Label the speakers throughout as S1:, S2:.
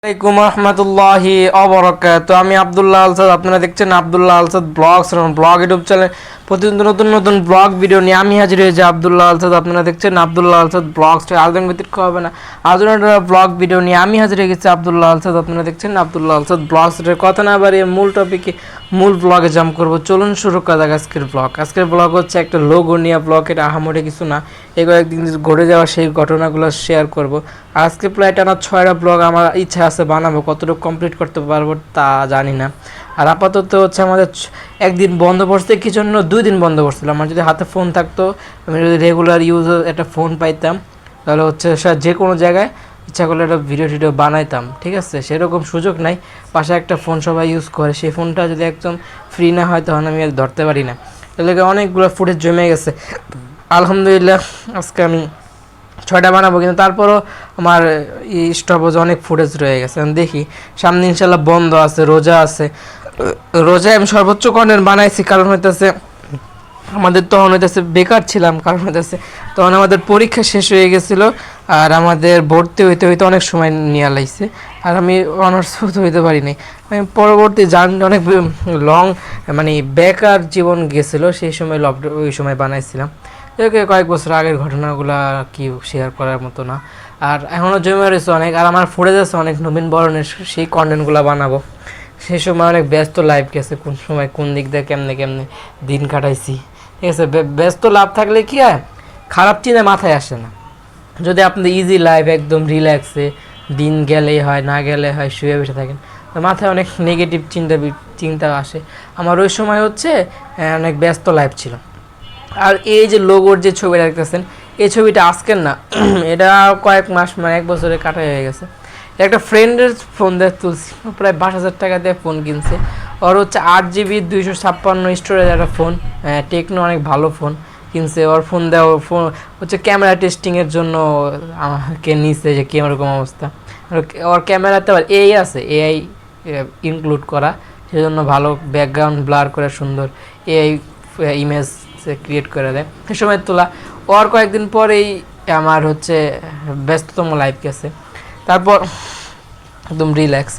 S1: আসসালামাইকুম রহমতুল্লাহি অবরাকাতুহু। আমি আব্দুল্লাহ আলসাদ, আপনারা দেখছেন Abdullah Alsad blogs blog YouTube channel. প্রতিদিন নতুন নতুন ব্লগ ভিডিও নিয়ে আমি হাজির হয়েছি আব্দুল্লাহ আলসাদ। আপনারা দেখছেন আব্দুল্লাহ আলসাদ ব্লগস। আলোচনা ব্যতীত হবে না, আলোচনা ব্লগ ভিডিও নিয়ে আমি হাজির হয়ে গেছি আব্দুল্লাহ আলসাদ। আপনারা দেখছেন আব্দুল্লাহ আলসাদ ব্লগস। কথা না বাড়িয়ে মূল টপিকে মূল ব্লগে জাম্প করবো। চলুন শুরু করা যাক আজকের ব্লগ। আজকের ব্লগ হচ্ছে একটা লোগো নিয়ে ব্লগ। এটা আহামরি কিছু না, এগুলো একদিন ঘটে যাওয়া সেই ঘটনাগুলো শেয়ার করব। আজকে প্রায় টানা 6টা ব্লগ আমার ইচ্ছা আছে বানাবো, কতটুকু কমপ্লিট করতে পারবো তা জানি না। আর আপাতত হচ্ছে আমাদের একদিন বন্ধ পড়ছে, কি জন্য 2 দিন বন্ধ পড়ছিল। আমার যদি হাতে ফোন থাকতো, আমি যদি রেগুলার ইউজ একটা ফোন পাইতাম, তাহলে হচ্ছে যে কোনো জায়গায় ইচ্ছা করলে একটা ভিডিও বানাইতাম, ঠিক আছে। সেরকম সুযোগ নাই, পাশে একটা ফোন সবাই ইউজ করে, সেই ফোনটা যদি একদম ফ্রি না হয় তখন আমি আর ধরতে পারি না। তাহলে অনেকগুলো ফুটেজ জমে গেছে। আলহামদুলিল্লাহ আজকে আমি 6টা বানাবো, কিন্তু তারপরও আমার স্টপেজ অনেক ফুটেজ রয়ে গেছে। আমি দেখি সামনে ইনশাল্লাহ বন্ধ আছে, রোজা আছে। রোজায় আমি সর্বোচ্চ কন্টেন্ট বানাইছি, কারণ হইতেছে আমাদের তখন হইতেছে বেকার ছিলাম, কারণ হইতেছে তখন আমাদের পরীক্ষা শেষ হয়ে গেছিলো আর আমাদের ভর্তি হইতে হইতে অনেক সময় নিয়ে লাইছে। আর আমি অনার্স হইতে পারিনি। আমি পরবর্তী অনেক লং মানে বেকার জীবন গেছিলো সেই সময়, ওই সময় বানাইছিলাম। একে কয়েক বছর আগের ঘটনাগুলো কি শেয়ার করার মতো না। আর এখনও জমে রয়েছে অনেক, আর আমার ফুটেজ আছে অনেক নবীন বরণের, সেই কন্টেন্টগুলো বানাবো। সেই সময় অনেক ব্যস্ত লাইফ গেছে, কোন সময় কোন দিক দিয়ে কেমনে কেমনে দিন কাটাইছি, ঠিক আছে। ব্যস্ত লাভ থাকলে কি হয়, খারাপ চিন্তা মাথায় আসে না। যদি আপনি ইজি লাইফ একদম রিল্যাক্সে দিন গেলেই হয়, না গেলে হয়, শুয়ে বসে থাকেন, মাথায় অনেক নেগেটিভ চিন্তা আসে। আমার ওই সময় হচ্ছে অনেক ব্যস্ত লাইফ ছিল। আর এই যে লোগোর যে ছবিটা দেখতেছেন, এই ছবিটা আজকের না, এটা কয়েক মাস মানে 1 বছরে কাটা হয়ে গেছে। একটা ফ্রেন্ডের ফোন দিয়ে তুলছি, প্রায় 5,000 টাকা দিয়ে ফোন কিনছে। ওর হচ্ছে 8GB 256 স্টোরেজ একটা ফোন, টেকনো অনেক ভালো ফোন কিনছে। ওর ফোন দেওয়া ফোন হচ্ছে ক্যামেরা টেস্টিংয়ের জন্য আমাকে নিচ্ছে, যে কীরকম অবস্থা। ওর ক্যামেরাতে আবার এআই আছে, এআই ইনক্লুড করা, সেজন্য ভালো ব্যাকগ্রাউন্ড ব্লার করে সুন্দর এআই ইমেজ ক্রিয়েট করে দেয়। সে সময় তোলা। ওর কয়েকদিন পরেই আমার হচ্ছে ব্যস্ততম লাইফ গেছে, তারপর একদম রিল্যাক্স।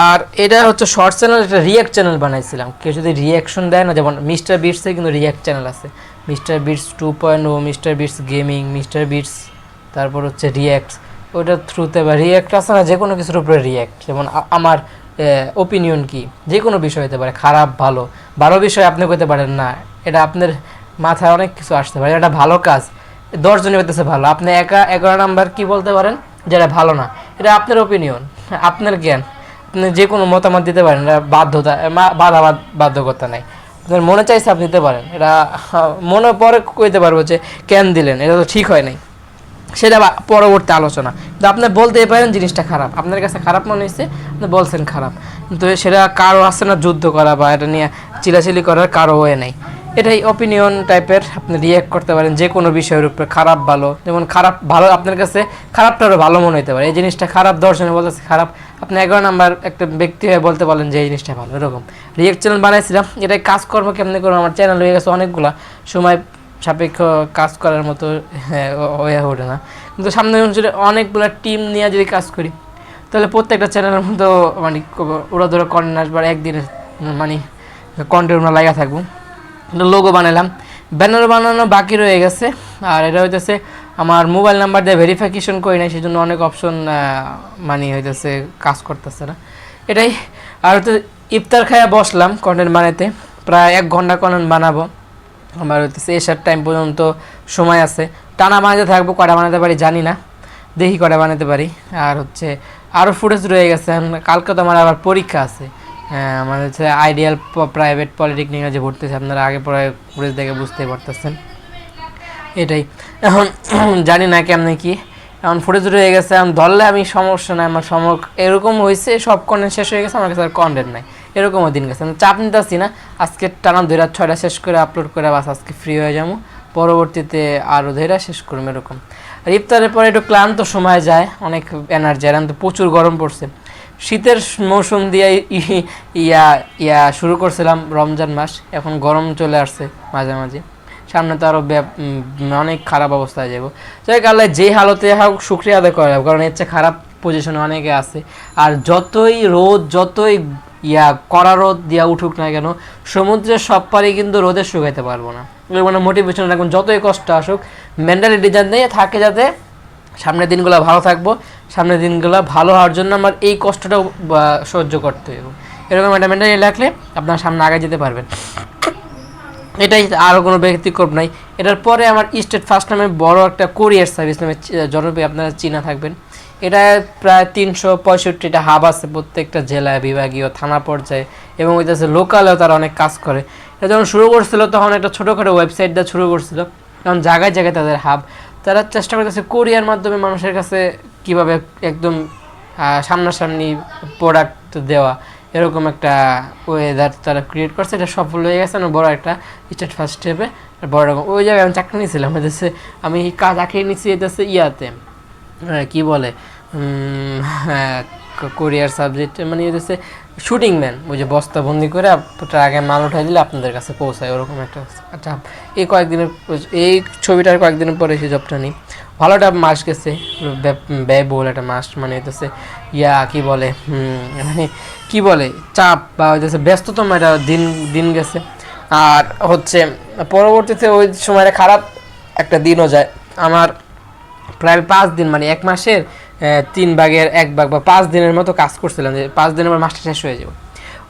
S1: আর এটা হচ্ছে শর্ট চ্যানেল, একটা রিয়াক্ট চ্যানেল বানাইছিলাম। কেউ যদি রিয়াকশন দেয় না, যেমন মিস্টার বিটসের কিন্তু রিয়াক্ট চ্যানেল আছে, মিস্টার বিটস 2.0, মিস্টার বিটস গেমিং, মিস্টার বিটস, তারপর হচ্ছে রিয়াক্ট। ওইটার থ্রুতে বা রিয়াক্ট আছে না, যে কোনো কিছুর উপরে রিয়াক্ট। যেমন আমার ওপিনিয়ন কি, যে কোনো বিষয় হতে পারে, খারাপ ভালো, ভালো বিষয় আপনি করতে পারেন না, এটা আপনার মাথায় অনেক কিছু আসতে পারে। এটা ভালো কাজ, 10 জনে হইতেছে ভালো, আপনি একা 11 নাম্বার কি বলতে পারেন যেটা ভালো না। এটা আপনার ওপিনিয়ন, আপনার জ্ঞান, আপনি যে কোনো মতামত দিতে পারেন। এটা বাধ্যকতা নাই, আপনার মনে চাইছে আপনি দিতে পারেন। এটা মনে পরে কইতে পারবো যে কেন দিলেন, এটা তো ঠিক হয় নাই, সেটা পরবর্তী আলোচনা। কিন্তু আপনি বলতেই পারেন জিনিসটা খারাপ, আপনার কাছে খারাপ মনে হয়েছে, আপনি বলছেন খারাপ, কিন্তু সেটা কারো আছে না যুদ্ধ করা বা এটা নিয়ে চিলাচিলি করার কারো ওয়ে নেই। এটাই ওপিনিয়ন টাইপের, আপনি রিয়্যাক্ট করতে পারেন যে কোনো বিষয়ের উপরে, খারাপ ভালো। যেমন খারাপ ভালো, আপনার কাছে খারাপটারও ভালো মনে হতে পারে। এই জিনিসটা খারাপ, 10 জনে বলতেছে খারাপ, আপনি 11 নাম্বার একটা ব্যক্তি হয়ে বলতে পারলেন যে এই জিনিসটা ভালো। এরকম রিয়্যাক্ট চ্যানেল বানাইছিলাম। এটাই কাজকর্ম কেমনি করবো, আমার চ্যানেল হয়ে গেছে অনেকগুলা, সময় সাপেক্ষ কাজ করার মতো হয়ে ওঠে না। কিন্তু সামনে অনেকগুলো টিম নিয়ে যদি কাজ করি, তাহলে প্রত্যেকটা চ্যানেলের মতো মানে ওরা ধরো কন্টেন্ট আসবে, আর একদিনে মানে কন্টেন্ট আমরা লাগা থাকবো। লোগো বানালাম, ব্যানার বানানো বাকি রয়ে গেছে। আর এটা হইতেছে আমার মোবাইল নাম্বার দিয়ে ভেরিফিকেশন করি নাই, সেই জন্য অনেক অপশন মানে হইতেছে কাজ করতেছে না, এটাই। আর হচ্ছে ইফতার খাইয়া বসলাম কন্টেন্ট বানাইতে, প্রায় 1 ঘন্টা কন্টেন্ট বানাবো। আমার হইতেছে এসার টাইম পর্যন্ত সময় আছে, টানা বানাতে থাকবো। কটা বানাতে পারি জানি না, দেখি কটা বানাতে পারি। আর হচ্ছে আরও ফুটেজ রয়ে গেছে, কালকে তো আমার আবার পরীক্ষা আছে। আমার হচ্ছে আইডিয়াল প্রাইভেট পলিটেকনিকে যে ভর্তি আছে, আপনারা আগে পরে ফুটেজ দেখে বুঝতেই পারতেছেন। এটাই এখন জানি না কেমনে কি, এখন ফুটেজ রয়ে গেছে, এখন ধরলে আমি সমস্যা নাই। আমার এরকম হয়েছে, সব কন্টেন্ট শেষ হয়ে গেছে, আমার কাছে আর কন্টেন্ট নাই, এরকমও দিন গেছে। আমি চাপ নিতেছি না, আজকে টানা 6টা শেষ করে আপলোড করে বাস আজকে ফ্রি হয়ে যাবো, পরবর্তীতে আরও ধৈরা শেষ করবো এরকম। আর ইফতারের পরে একটু ক্লান্ত সময় যায়, অনেক এনার্জি। আর তো প্রচুর গরম পড়ছে, শীতের মৌসুম দিয়ে শুরু করছিলাম রমজান মাস, এখন গরম চলে আসছে মাঝে মাঝে, সামনে তো আরও অনেক খারাপ অবস্থায় যাবো। যাই আল্লাহ যে হালতে হোক শুকরিয়া আদায় করা যাবে, কারণ এর চেয়ে খারাপ পজিশনে অনেকে আছে। আর যতই কড়া রোদ দিয়া উঠুক না কেন, সমুদ্রের সব পারে কিন্তু রোদে শুকাইতে পারবো না। মানে মোটিভেশন রাখুন, যতই কষ্ট আসুক মেন্টালিটি জানতে থাকে যাতে সামনের দিনগুলো ভালো থাকবো, সামনের দিনগুলো ভালো হওয়ার জন্য আমার এই কষ্টটাও সহ্য করতে হবে। এরকম একটা মেন্টালিটি রাখলে আপনার সামনে আগে যেতে পারবেন। এটাই, আরও কোনো ব্যতিক্রম নাই। এটার পরে আমার স্টেট ফার্স্ট নামে বড় একটা কোরিয়ার সার্ভিস নামে জনপ্রিয়, আপনারা চীনা থাকবেন। এটা প্রায় 365টা হাব আছে প্রত্যেকটা জেলায়, বিভাগীয়, থানা পর্যায়ে, এবং ওইটাছে লোকালেও তারা অনেক কাজ করে। এটা যখন শুরু করছিল তখন একটা ছোটোখাটো ওয়েবসাইট দিয়ে শুরু করছিল, কারণ জায়গায় জায়গায় তাদের হাব। তারা চেষ্টা করতেছে কোরিয়ার মাধ্যমে মানুষের কাছে কীভাবে একদম সামনাসামনি প্রোডাক্ট দেওয়া, এরকম একটা ওয়েদার তারা ক্রিয়েট করছে। এটা সফল হয়ে গেছে না, বড় একটা স্টেট ফার্স্ট স্টেপে বড় রকম। ওই জায়গায় আমি চাকরি নিয়েছিলাম, এদেশে আমি চাকরি নিচ্ছি এদেশে ইয়াতে কি বলে কোরিয়ার সাবজেক্ট, মানে এদেশে শুটিং ম্যান, ওই যে বস্তাবন্দি করে আগে মাল উঠাই দিলে আপনাদের কাছে পৌঁছায়, ওরকম একটা। আচ্ছা, এই ছবিটার কয়েকদিনের পরে সেই জবটা নিই। ভালো একটা মাস গেছে, ব্যয়বহুল একটা মাস, মানে হইতেছে কি বলে মানে কি বলে চাপ বা হইতেছে ব্যস্ততম একটা দিন গেছে। আর হচ্ছে পরবর্তীতে ওই সময়টা খারাপ একটা দিনও যায় আমার। প্রায় 5 দিন, মানে 1 মাসের 3 ভাগের 1 ভাগ বা 5 দিনের মতো কাজ করছিলাম, যে 5 দিনের পর মাসটা শেষ হয়ে যাবে।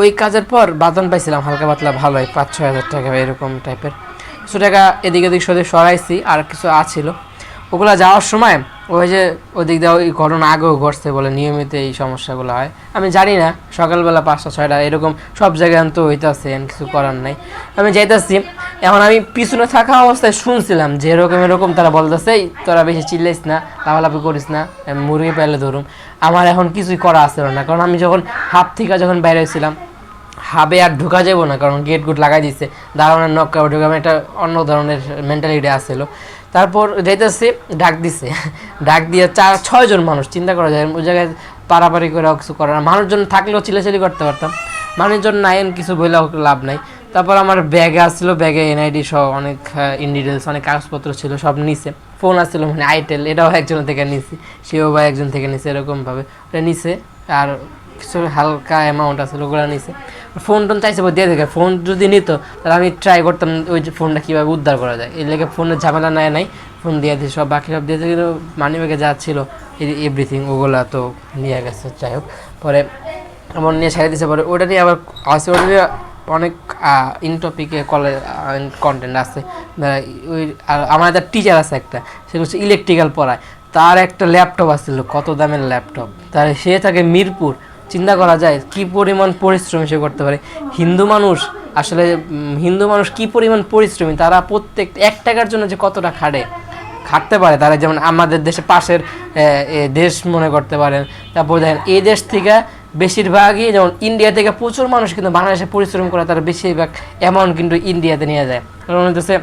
S1: ওই কাজের পর বেতন পাইছিলাম হালকা পাতলা, ভালোই 5-6 হাজার টাকা এরকম টাইপের। কিছু টাকা এদিক ওদিক সরাইছি, আর কিছু আছিল। ওগুলো যাওয়ার সময় ওই যে ওদিক দিয়ে ওই ঘটনা আগেও ঘটছে বলে নিয়মিত এই সমস্যাগুলো হয়। আমি জানি না, সকালবেলা 5টা-6টা এরকম সব জায়গায় তো হইতেছে, কিছু করার নাই। আমি যাইতেছি, এখন আমি পিছনে থাকা অবস্থায় শুনছিলাম যে এরকম তারা বলতেছে, তোরা বেশি চিল্লাইস না, লাফালাফি করিস না, মুরগি পাইলে ধরুম। আমার এখন কিছুই করা আসছিল না, কারণ আমি যখন হাব থেকে যখন বাইরে হয়েছিলাম, হাবে আর ঢুকা যাবো না, কারণ গেট গুট লাগাই দিচ্ছে, দাঁড়ানোর নক্কা ঢুকাবে, একটা অন্য ধরনের মেন্টালিটি আসছিল। তারপর যাইতেছি, ডাক দিয়ে 4-6 জন মানুষ, চিন্তা করা যায় ওই জায়গায় পারাপারি করে কিছু করার, মানুষজন থাকলেও চিলাচিলি করতে পারতাম, মানুষজন নাই কিছু বললেও লাভ নাই। তারপর আমার ব্যাগে আসছিলো, ব্যাগে এনআইডি সহ অনেক ইন্ডিটেলস, অনেক কাগজপত্র ছিল, সব নিছে। ফোন আসছিলো, মানে আইটেল, এটাও একজন থেকে নিছি, সেও বা একজন থেকে নিছে, এরকমভাবে ওটা নিছে। আর কিছু হালকা অ্যামাউন্ট আছে ওগুলো নিছে। ফোন টোন চাইছে দিয়ে দেখে, ফোন যদি নিত তাহলে আমি ট্রাই করতাম ওই যে ফোনটা কীভাবে উদ্ধার করা যায়, এর লেগে ফোনের ঝামেলা নাই, ফোন দিয়ে দিয়েছে সব, বাকি সব দিয়েছে। কিন্তু মানি ব্যাগে যা ছিল এভরিথিং ওগুলা তো নিয়ে গেছে। যাই হোক, পরে আমার নিয়ে ছেড়ে দিয়েছে। পরে ওটা নিয়ে আবার আছে, ওটা নিয়ে অনেক ইন টপিকে কন্টেন্ট আছে। ওই আমার একটা টিচার আছে একটা, সে হচ্ছে ইলেকট্রিক্যাল পড়ায়, তার একটা ল্যাপটপ আসছিল, কত দামের ল্যাপটপ, তার সে থাকে মিরপুর। চিন্তা করা যায় কি পরিমাণ পরিশ্রম সে করতে পারে। হিন্দু মানুষ কি পরিমাণ পরিশ্রমী, তারা প্রত্যেক 1 টাকার জন্য যে কতটা খাটতে পারে তারা, যেমন আমাদের দেশে পাশের দেশ মনে করতে পারেন। তারপর দেখেন এই দেশ থেকে বেশিরভাগই, যেমন ইন্ডিয়া থেকে প্রচুর মানুষ কিন্তু বাংলাদেশে পরিশ্রম করে, তারা বেশিরভাগ অ্যামাউন্ট কিন্তু ইন্ডিয়াতে নিয়ে যায়। কারণ হচ্ছে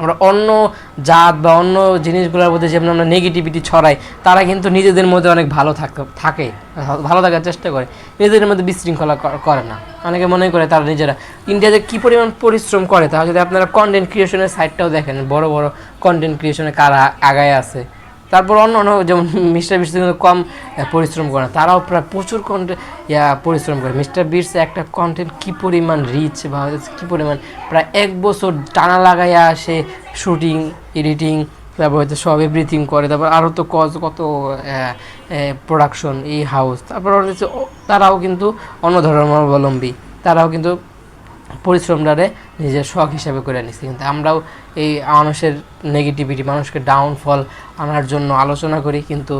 S1: আমরা অন্য জাত বা অন্য জিনিসগুলোর মধ্যে যেমন আমরা নেগেটিভিটি ছড়াই, তারা কিন্তু নিজেদের মধ্যে অনেক ভালো ভালো থাকার চেষ্টা করে, নিজেদের মধ্যে বিশৃঙ্খলা করে না। অনেকে মনে করে তারা নিজেরা। ইন্ডিয়াতে কী পরিমাণ পরিশ্রম করে, তাহলে যদি আপনারা কন্টেন্ট ক্রিয়েশনের সাইটটাও দেখেন, বড় বড় কন্টেন্ট ক্রিয়েশনে কারা আগায় আছে। তারপর অন্য যেমন মিস্টার বিস্ট কিন্তু কম পরিশ্রম করে না, তারাও প্রায় প্রচুর পরিশ্রম করে। মিস্টার বিস্ট একটা কন্টেন্ট কী পরিমাণ রিচ বা কী পরিমাণ, প্রায় 1 বছর টানা লাগাইয়া সে শুটিং, এডিটিং, তারপর হয়তো সব এভরিথিং করে। তারপর আরও তো কত প্রোডাকশন, এই হাউস। তারপর হচ্ছে তারাও কিন্তু অন্য ধর্মাবলম্বী, তারাও কিন্তু পরিশ্রমটারে নিজের শখ হিসাবে করে নিচ্ছে। কিন্তু আমরাও এই মানুষের নেগেটিভিটি, মানুষকে ডাউনফল আনার জন্য আলোচনা করি, কিন্তু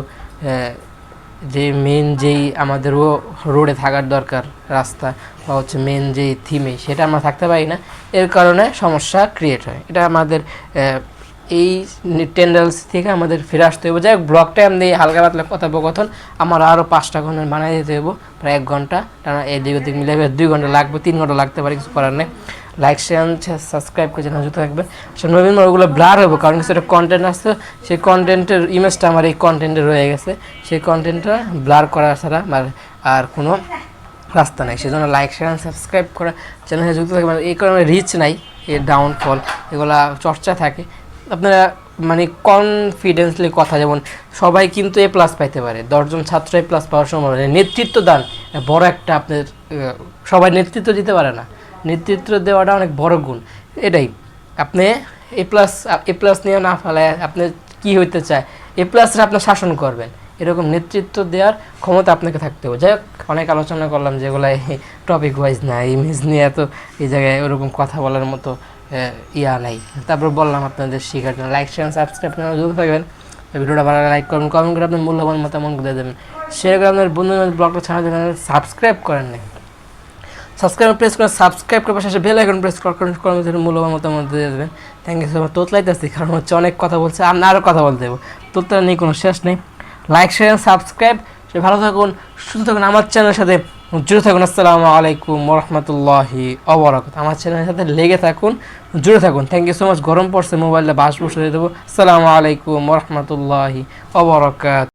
S1: যে মেন যেই আমাদের রোডে থাকার দরকার রাস্তা বা হচ্ছে মেন যেই থিমে, সেটা আমরা থাকতে পারি না, এর কারণে সমস্যা ক্রিয়েট হয়। এটা আমাদের এই টেন্ডেন্সি থেকে আমাদের ফিরে আসতে হবে। যাই হোক, ব্লগটা আমি হালকা পাতলা কথোপকথন, আমার আরও 5টা কন্টেন্ট বানিয়ে দিতে হবে, প্রায় 1 ঘন্টা, টানা এদিক ওদিক মিলে 2 ঘন্টা লাগবে, 3 ঘন্টা লাগতে পারে, কিছু করার নেই। লাইক শেয়ার সাবস্ক্রাইব করে চ্যানেল যুক্ত থাকবেন। নবীন ওগুলো ব্লার হবে, কারণ কিছু একটা কন্টেন্ট আসছে, সেই কন্টেন্টের ইমেজটা আমার এই কন্টেন্টে রয়ে গেছে, সেই কন্টেন্টটা ব্লার করা ছাড়া আর কোনো রাস্তা নাই। সেজন্য লাইক শেয়ার সাবস্ক্রাইব করা চ্যানেলে যুক্ত থাকবেন। এই কারণে রিচ নাই, এর ডাউনফল এগুলা চর্চা থাকে। আপনারা মানে কনফিডেন্সলি কথা, যেমন সবাই কিন্তু এ প্লাস পাইতে পারে, 10জন ছাত্র এ প্লাস পাওয়ার সম্ভাবনা নেই। নেতৃত্ব দান বড় একটা আপনার, সবাই নেতৃত্ব দিতে পারে না, নেতৃত্ব দেওয়াটা অনেক বড় গুণ। এটাই আপনি এ প্লাস নিয়ে না ফেলায় আপনি কী হইতে চায়, এ প্লাসরা আপনার শাসন করবেন, এরকম নেতৃত্ব দেওয়ার ক্ষমতা আপনাকে থাকতে হবে। যাই হোক, অনেক আলোচনা করলাম যেগুলো টপিক ওয়াইজ না, ইমেজ নিয়ে এত এই জায়গায় ওরকম কথা বলার মতো ইয়া নাই। তারপর বললাম আপনাদের শেখার জন্য লাইক শেয়ার সাবস্ক্রাইব করে যুক্ত থাকবেন। ভিডিওটা ভালো লাইক করবেন, কমেন্ট করে আপনার মূল্যবান মতামত দিয়ে দেবেন, শেয়ার করে আপনার বন্ধু ব্লগটা ছাড়ার জন্য সাবস্ক্রাইব করেন নাই, সাবস্ক্রাইব প্রেস করে সাবস্ক্রাইব করে পাশে বেল আইকন প্রেস করে মূল্যবান মতামত দিয়ে দেবেন। Thank you so much. তোতলাইতেছি কারণ হচ্ছে অনেক কথা বলছে, আমি আরও কথা বলতে দেবো, তোতলা নেই, কোনো শেষ নেই। লাইক শেয়ার সাবস্ক্রাইব, ভালো থাকুন, সুস্থ থাকুন, আমার চ্যানেলের সাথে জুড়ে থাকুন। আসসালামু আলাইকুম ওরহমতুল্লাহি ওবরাকাতুহু। আমার চ্যানেলের সাথে লেগে থাকুন, জুড়ে থাকুন। Thank you so much. গরম পড়ছে, মোবাইলটা বাস বসে দেবো। আসসালামু আলাইকুম ওরহমতুল্লাহি ওবরাকাতুহু।